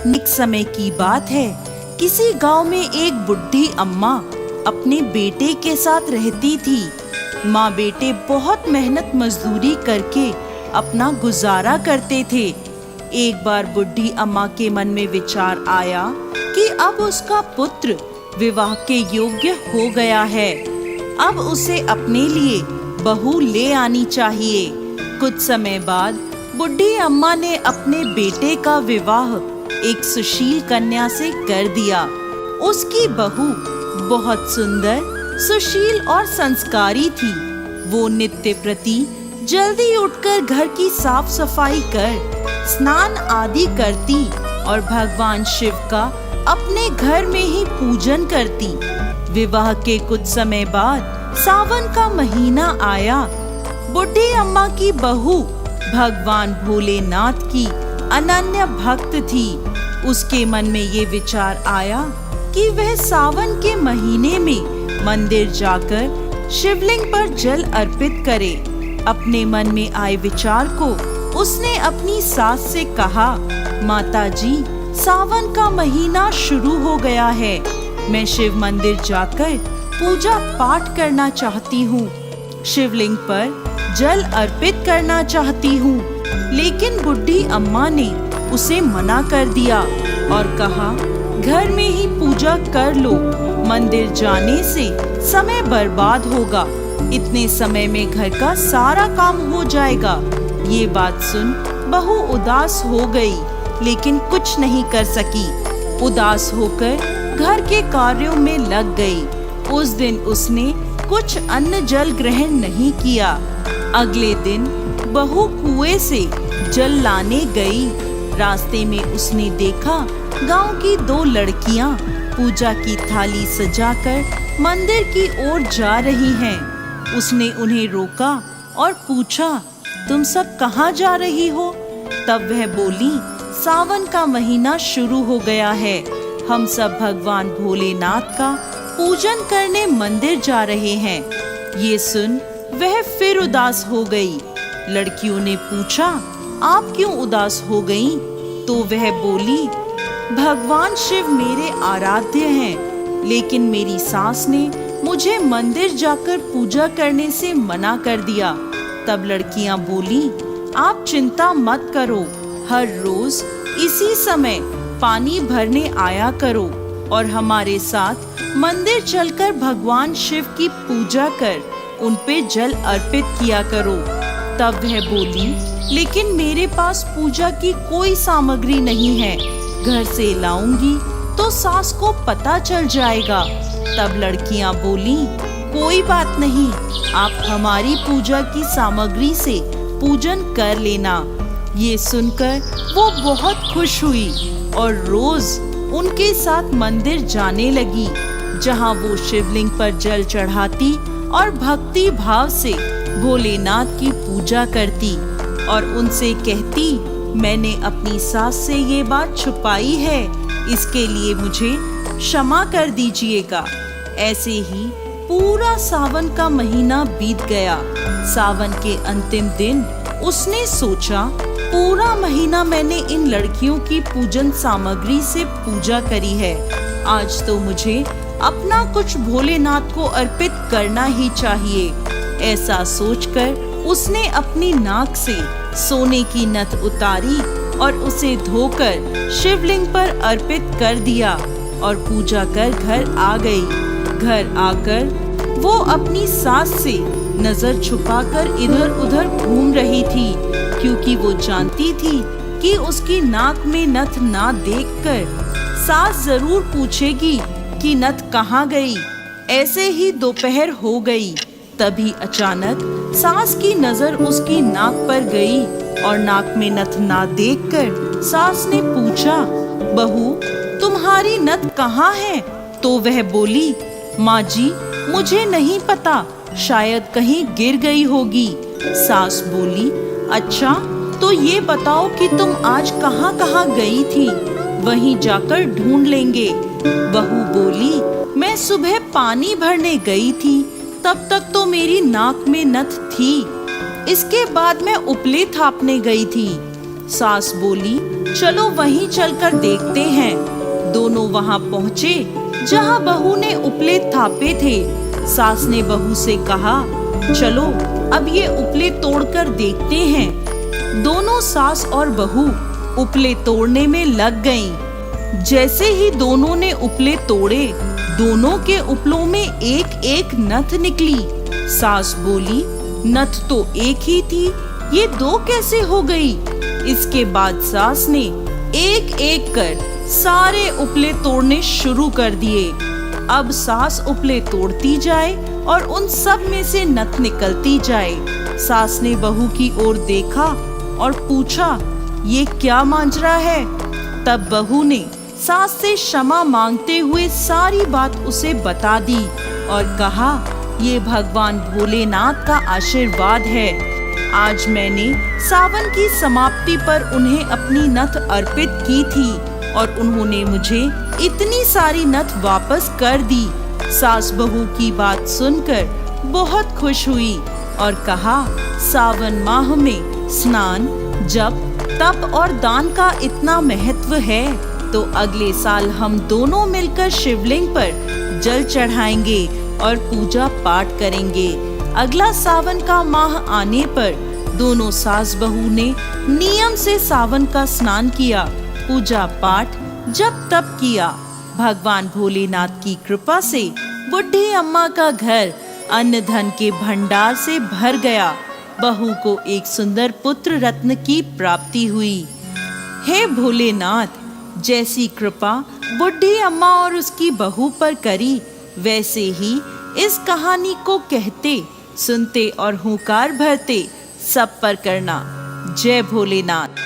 एक समय की बात है, किसी गांव में एक बुढ़ी अम्मा अपने बेटे के साथ रहती थी। माँ बेटे बहुत मेहनत मजदूरी करके अपना गुजारा करते थे। एक बार बुढ़ी अम्मा के मन में विचार आया कि अब उसका पुत्र विवाह के योग्य हो गया है, अब उसे अपने लिए बहू ले आनी चाहिए। कुछ समय बाद बुढ़ी अम्मा ने अपने बेटे का विवाह एक सुशील कन्या से कर दिया। उसकी बहू बहुत सुंदर, सुशील और संस्कारी थी। वो नित्य प्रति जल्दी उठकर घर की साफ सफाई कर स्नान आदि करती और भगवान शिव का अपने घर में ही पूजन करती। विवाह के कुछ समय बाद सावन का महीना आया। बुढ़ी अम्मा की बहू भगवान भोलेनाथ की अनन्य भक्त थी। उसके मन में ये विचार आया कि वह सावन के महीने में मंदिर जाकर शिवलिंग पर जल अर्पित करे। अपने मन में आए विचार को उसने अपनी सास से कहा, माताजी, सावन का महीना शुरू हो गया है, मैं शिव मंदिर जाकर पूजा पाठ करना चाहती हूँ, शिवलिंग पर जल अर्पित करना चाहती हूँ। लेकिन बुढ़ी अम्मा ने उसे मना कर दिया और कहा, घर में ही पूजा कर लो, मंदिर जाने से समय बर्बाद होगा, इतने समय में घर का सारा काम हो जाएगा। ये बात सुन बहू उदास हो गई, लेकिन कुछ नहीं कर सकी। उदास होकर घर के कार्यों में लग गई। उस दिन उसने कुछ अन्न जल ग्रहण नहीं किया। अगले दिन बहू कुएं से जल लाने गई। रास्ते में उसने देखा गांव की दो लड़कियां पूजा की थाली सजाकर मंदिर की ओर जा रही हैं। उसने उन्हें रोका और पूछा, तुम सब कहाँ जा रही हो? तब वह बोली, सावन का महीना शुरू हो गया है, हम सब भगवान भोलेनाथ का पूजन करने मंदिर जा रहे हैं। ये सुन वह फिर उदास हो गई। लड़कियों ने पूछा, आप क्यों उदास हो गईं? तो वह बोली, भगवान शिव मेरे आराध्य हैं, लेकिन मेरी सास ने मुझे मंदिर जाकर पूजा करने से मना कर दिया। तब लड़कियां बोली, आप चिंता मत करो, हर रोज इसी समय पानी भरने आया करो और हमारे साथ मंदिर चलकर भगवान शिव की पूजा कर उन पे जल अर्पित किया करो। तब वह बोली, लेकिन मेरे पास पूजा की कोई सामग्री नहीं है, घर से लाऊंगी तो सास को पता चल जाएगा। तब लड़कियां बोली, कोई बात नहीं, आप हमारी पूजा की सामग्री से पूजन कर लेना। ये सुनकर वो बहुत खुश हुई और रोज उनके साथ मंदिर जाने लगी, जहाँ वो शिवलिंग पर जल चढ़ाती और भक्ति भाव से भोलेनाथ की पूजा करती और उनसे कहती, मैंने अपनी सास से ये बात छुपाई है, इसके लिए मुझे क्षमा कर दीजिएगा। ऐसे ही पूरा सावन का महीना बीत गया। सावन के अंतिम दिन उसने सोचा, पूरा महीना मैंने इन लड़कियों की पूजन सामग्री से पूजा करी है, आज तो मुझे अपना कुछ भोलेनाथ को अर्पित करना ही चाहिए। ऐसा सोचकर उसने अपनी नाक से सोने की नथ उतारी और उसे धोकर शिवलिंग पर अर्पित कर दिया और पूजा कर घर आ गई। घर आकर वो अपनी सास से नजर छुपाकर इधर उधर घूम रही थी, क्योंकि वो जानती थी कि उसकी नाक में नथ ना देखकर सास जरूर पूछेगी कि नथ कहाँ गई। ऐसे ही दोपहर हो गई। तभी अचानक सास की नजर उसकी नाक पर गई और नाक में नथ ना देखकर सास ने पूछा, बहू, तुम्हारी नथ कहाँ है? तो वह बोली, माँ जी, मुझे नहीं पता, शायद कहीं गिर गई होगी। सास बोली, अच्छा, तो ये बताओ कि तुम आज कहाँ कहाँ गई थी, वहीं जाकर ढूंढ लेंगे। बहू बोली, मैं सुबह पानी भरने गई थी, तब तक तो मेरी नाक में नथ थी। इसके बाद मैं उपले थापने गई थी। सास बोली, चलो वहीं चलकर देखते हैं। दोनों वहां पहुंचे जहां बहू ने उपले थापे थे। सास ने बहू से कहा, चलो अब ये उपले तोड़कर देखते हैं। दोनों सास और बहू उपले तोड़ने में लग गईं। जैसे ही दोनों ने उपले तोड़े, दोनों के उपलों में एक एक नथ निकली। सास बोली, नथ तो एक ही थी, ये दो कैसे हो गई? इसके बाद सास ने एक एक कर सारे उपले तोड़ने शुरू कर दिए। अब सास उपले तोड़ती जाए और उन सब में से नथ निकलती जाए। सास ने बहू की ओर देखा और पूछा, ये क्या मांजरा है? तब बहू ने सास से क्षमा मांगते हुए सारी बात उसे बता दी और कहा, ये भगवान भोलेनाथ का आशीर्वाद है। आज मैंने सावन की समाप्ति पर उन्हें अपनी नथ अर्पित की थी और उन्होंने मुझे इतनी सारी नथ वापस कर दी। सास बहू की बात सुनकर बहुत खुश हुई और कहा, सावन माह में स्नान, जप, तप और दान का इतना महत्व है तो अगले साल हम दोनों मिलकर शिवलिंग पर जल चढ़ाएंगे और पूजा पाठ करेंगे। अगला सावन का माह आने पर दोनों सास बहू ने नियम से सावन का स्नान किया, पूजा पाठ, जप तप किया। भगवान भोलेनाथ की कृपा से बुढ़ी अम्मा का घर अन्न धन के भंडार से भर गया। बहू को एक सुंदर पुत्र रत्न की प्राप्ति हुई। हे भोलेनाथ, जैसी कृपा बुढ़ी अम्मा और उसकी बहू पर करी, वैसे ही इस कहानी को कहते, सुनते और हुंकार भरते सब पर करना। जय भोलेनाथ।